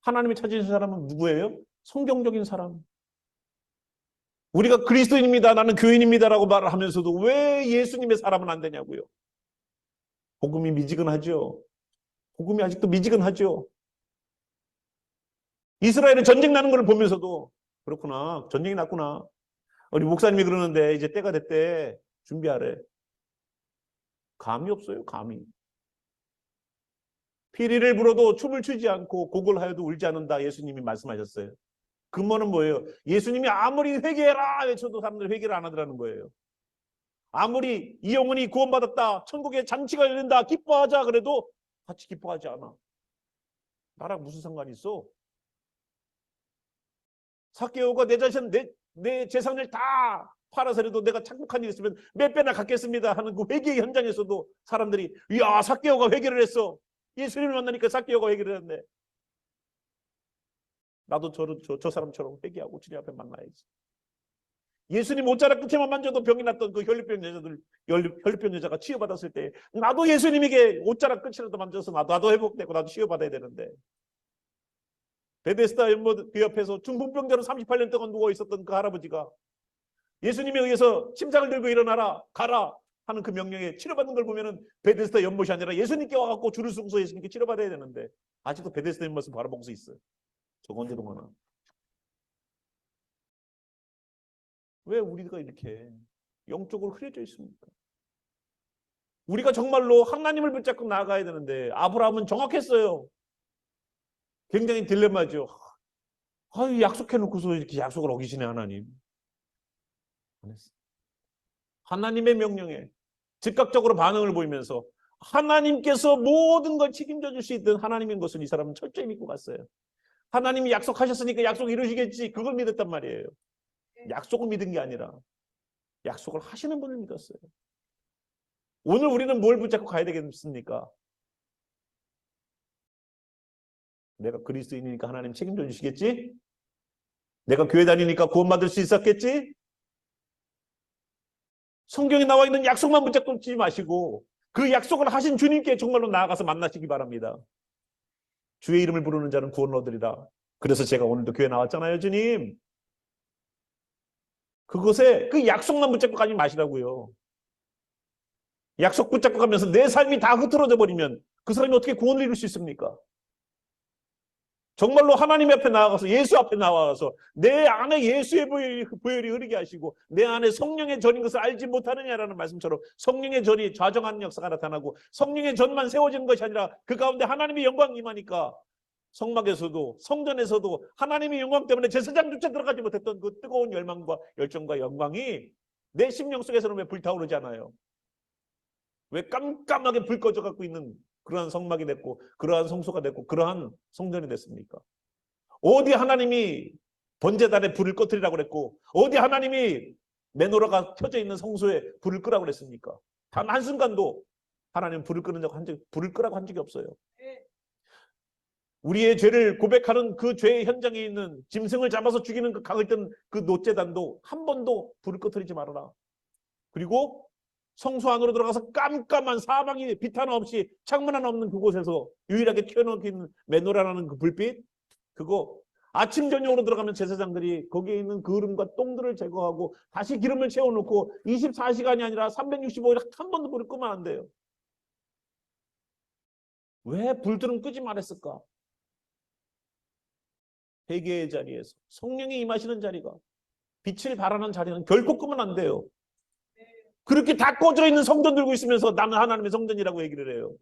하나님이 찾으신 사람은 누구예요? 성경적인 사람. 우리가 그리스도인입니다. 나는 교인입니다라고 말을 하면서도 왜 예수님의 사람은 안 되냐고요. 복음이 미지근하죠. 복음이 아직도 미지근하죠. 이스라엘은 전쟁 나는 걸 보면서도 그렇구나. 전쟁이 났구나. 우리 목사님이 그러는데 이제 때가 됐대. 준비하래. 감이 없어요. 감이. 피리를 불어도 춤을 추지 않고 곡을 하여도 울지 않는다. 예수님이 말씀하셨어요. 근본은 뭐예요? 예수님이 아무리 회개해라 외쳐도 사람들이 회개를 안 하더라는 거예요. 아무리 이 영혼이 구원받았다. 천국에 잔치가 열린다. 기뻐하자 그래도 같이 기뻐하지 않아. 나랑 무슨 상관이 있어? 삭개오가 내 자신, 내 재산을 다 팔아서라도 내가 착복한 일 있으면 몇 배나 갚겠습니다 하는 그 회개 현장에서도 사람들이 이야 삭개오가 회개를 했어. 예수님을 만나니까 삭개오가 회개를 했네. 나도 저 사람처럼 회개하고 주님 앞에 만나야지. 예수님 옷자락 끝에만 만져도 병이 났던 그 혈류병 여자가 치유받았을 때 나도 예수님에게 옷자락 끝이라도 만져서 나도 회복되고 나도 치유받아야 되는데 베데스다 연못 그 옆에서 중풍병자로 38년 동안 누워있었던 그 할아버지가 예수님에 의해서 침상을 들고 일어나라 가라 하는 그 명령에 치료받는 걸 보면은 베데스다 연못이 아니라 예수님께 와갖고 줄을 서서 예수님께 치료받아야 되는데 아직도 베데스다 연못을 바라보고 있어요. 저거 언제 동안은. 왜 우리가 이렇게 영적으로 흐려져 있습니까? 우리가 정말로 하나님을 붙잡고 나아가야 되는데 아브라함은 정확했어요. 굉장히 딜레마죠. 약속해놓고서 이렇게 약속을 어기시네 하나님. 안 했어. 하나님의 명령에 즉각적으로 반응을 보이면서 하나님께서 모든 걸 책임져 줄 수 있던 하나님인 것을 이 사람은 철저히 믿고 갔어요. 하나님이 약속하셨으니까 약속 이루시겠지 그걸 믿었단 말이에요. 약속을 믿은 게 아니라 약속을 하시는 분을 믿었어요. 오늘 우리는 뭘 붙잡고 가야 되겠습니까? 내가 그리스도인이니까 하나님 책임져 주시겠지? 내가 교회 다니니까 구원받을 수 있었겠지? 성경에 나와 있는 약속만 붙잡고 있지 마시고 그 약속을 하신 주님께 정말로 나아가서 만나시기 바랍니다. 주의 이름을 부르는 자는 구원을 얻으리라. 그래서 제가 오늘도 교회 나왔잖아요, 주님. 그것에 그 약속만 붙잡고 가지 마시라고요. 약속 붙잡고 가면서 내 삶이 다 흐트러져 버리면 그 사람이 어떻게 구원을 이룰 수 있습니까? 정말로 하나님 앞에 나아가서 예수 앞에 나와서 내 안에 예수의 보혈이 흐르게 하시고 내 안에 성령의 전인 것을 알지 못하느냐라는 말씀처럼 성령의 전이 좌정하는 역사가 나타나고 성령의 전만 세워지는 것이 아니라 그 가운데 하나님의 영광이 임하니까 성막에서도 성전에서도 하나님의 영광 때문에 제사장조차 들어가지 못했던 그 뜨거운 열망과 열정과 영광이 내 심령 속에서는 왜 불타오르지 않아요? 왜 깜깜하게 불 꺼져 갖고 있는 그러한 성막이 됐고 그러한 성소가 됐고 그러한 성전이 됐습니까? 어디 하나님이 번제단에 불을 꺼뜨리라고 그랬고 어디 하나님이 메노라가 켜져 있는 성소에 불을 끄라고 그랬습니까? 단 한순간도 하나님은 불을 끄라고 한 적이 없어요. 우리의 죄를 고백하는 그 죄의 현장에 있는 짐승을 잡아서 죽이는 그 강을 뜬 그 노제단도 한 번도 불을 꺼뜨리지 말아라. 그리고 성소 안으로 들어가서 깜깜한 사방이 빛 하나 없이 창문 하나 없는 그곳에서 유일하게 켜놓긴 메노라라는 그 불빛 그거 아침 저녁으로 들어가면 제사장들이 거기에 있는 그름과 똥들을 제거하고 다시 기름을 채워놓고 24시간이 아니라 365일 한 번도 불을 끄면 안 돼요. 왜 불들은 끄지 말았을까? 회개의 자리에서 성령이 임하시는 자리가 빛을 발하는 자리는 결코 끄면 안 돼요. 그렇게 다 꺼져 있는 성전 들고 있으면서 나는 하나님의 성전이라고 얘기를 해요.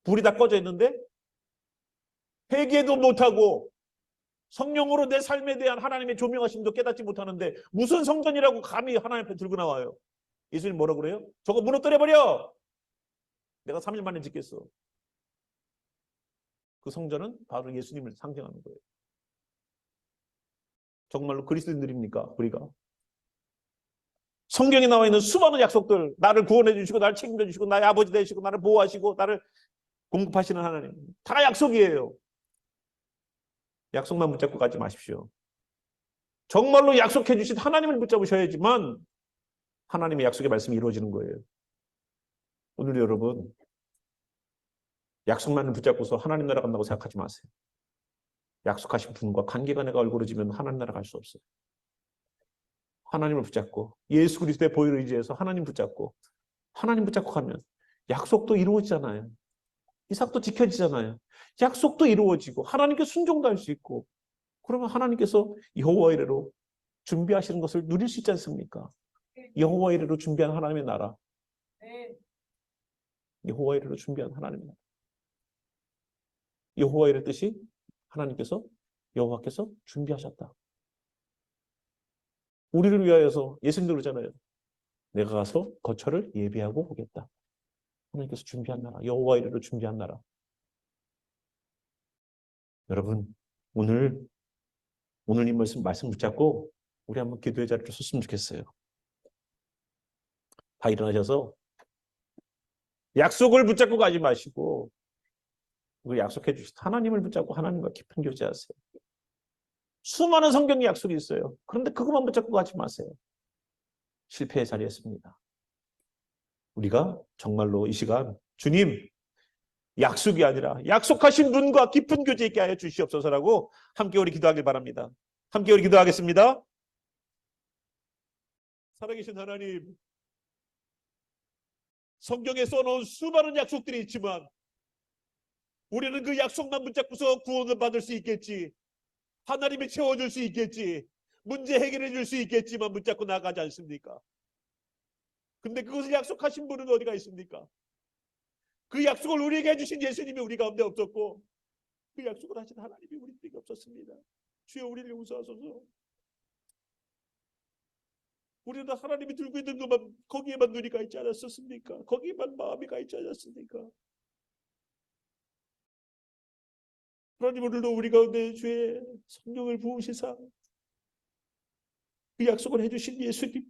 불이 다 꺼져 있는데 회개도 못하고 성령으로 내 삶에 대한 하나님의 조명하심도 깨닫지 못하는데 무슨 성전이라고 감히 하나님 앞에 들고 나와요? 예수님 뭐라고 그래요? 저거 무너뜨려버려! 내가 3일 만에 짓겠어. 그 성전은 바로 예수님을 상징하는 거예요. 정말로 그리스도인들입니까? 우리가? 성경에 나와 있는 수많은 약속들, 나를 구원해 주시고 나를 책임져 주시고 나의 아버지 되시고 나를 보호하시고 나를 공급하시는 하나님, 다 약속이에요. 약속만 붙잡고 가지 마십시오. 정말로 약속해 주신 하나님을 붙잡으셔야지만 하나님의 약속의 말씀이 이루어지는 거예요. 오늘 여러분, 약속만을 붙잡고서 하나님 나라 간다고 생각하지 마세요. 약속하신 분과 관계가 내가 얼굴어지면 하나님 나라 갈 수 없어요. 하나님을 붙잡고 예수 그리스도의 보혈을 의지해서 하나님 붙잡고 가면 약속도 이루어지잖아요. 이삭도 지켜지잖아요. 약속도 이루어지고 하나님께 순종도 할 수 있고, 그러면 하나님께서 여호와 이레로 준비하시는 것을 누릴 수 있지 않습니까? 여호와 이레로 준비한 하나님의 나라. 여호와 이레로 준비한 하나님의 나라. 여호와 이레 뜻이 여호와께서 준비하셨다. 우리를 위하여서 예수님도 그러잖아요. 내가 가서 거처를 예비하고 오겠다. 하나님께서 준비한 나라, 여호와 이레로 준비한 나라. 여러분, 오늘 이 말씀 붙잡고 우리 한번 기도의 자리로 섰으면 좋겠어요. 다 일어나셔서 약속을 붙잡고 가지 마시고 우리 약속해 주신 하나님을 붙잡고 하나님과 깊은 교제하세요. 수많은 성경의 약속이 있어요. 그런데 그것만 붙잡고 가지 마세요. 실패의 자리였습니다. 우리가 정말로 이 시간 주님, 약속이 아니라 약속하신 분과 깊은 교제 있게 하여 주시옵소서라고 함께 우리 기도하길 바랍니다. 함께 우리 기도하겠습니다. 살아계신 하나님, 성경에 써놓은 수많은 약속들이 있지만 우리는 그 약속만 붙잡고서 구원을 받을 수 있겠지, 하나님이 채워줄 수 있겠지, 문제 해결해 줄 수 있겠지만 붙잡고 나가지 않습니까? 근데 그것을 약속하신 분은 어디가 있습니까? 그 약속을 우리에게 해주신 예수님이 우리 가운데 없었고 그 약속을 하신 하나님이 우리에게 없었습니다. 주여 우리를 용서하소서. 우리는 하나님이 들고 있는 것만, 거기에만 눈이 가 있지 않았었습니까? 거기에만 마음이 가 있지 않았습니까? 하나님, 오늘도 우리 가운데 주의 성령을 부으시사 그 약속을 해주신 예수님,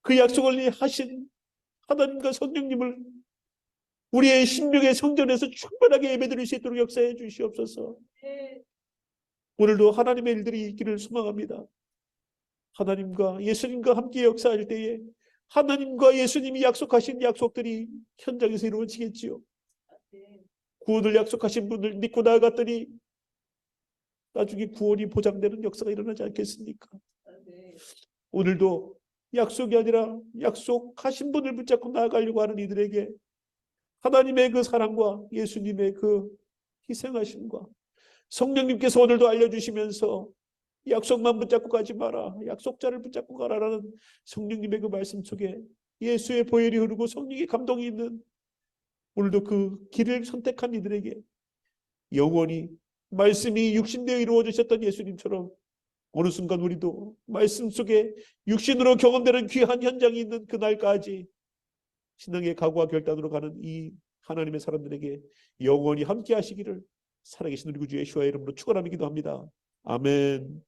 그 약속을 하신 하나님과 성령님을 우리의 심령의 성전에서 충만하게 예배드릴 수 있도록 역사해 주시옵소서. 오늘도 하나님의 일들이 있기를 소망합니다. 하나님과 예수님과 함께 역사할 때에 하나님과 예수님이 약속하신 약속들이 현장에서 이루어지겠지요. 구원을 약속하신 분을 믿고 나아갔더니 나중에 구원이 보장되는 역사가 일어나지 않겠습니까? 오늘도 약속이 아니라 약속하신 분을 붙잡고 나아가려고 하는 이들에게 하나님의 그 사랑과 예수님의 그 희생하심과 성령님께서 오늘도 알려주시면서 약속만 붙잡고 가지 마라, 약속자를 붙잡고 가라라는 성령님의 그 말씀 속에 예수의 보혈이 흐르고 성령의 감동이 있는 오늘도 그 길을 선택한 이들에게 영원히 말씀이 육신되어 이루어지셨던 예수님처럼 어느 순간 우리도 말씀 속에 육신으로 경험되는 귀한 현장이 있는 그날까지 신앙의 각오와 결단으로 가는 이 하나님의 사람들에게 영원히 함께 하시기를 살아계신 우리 구주 예수와의 이름으로 축원하며 기도합니다. 아멘.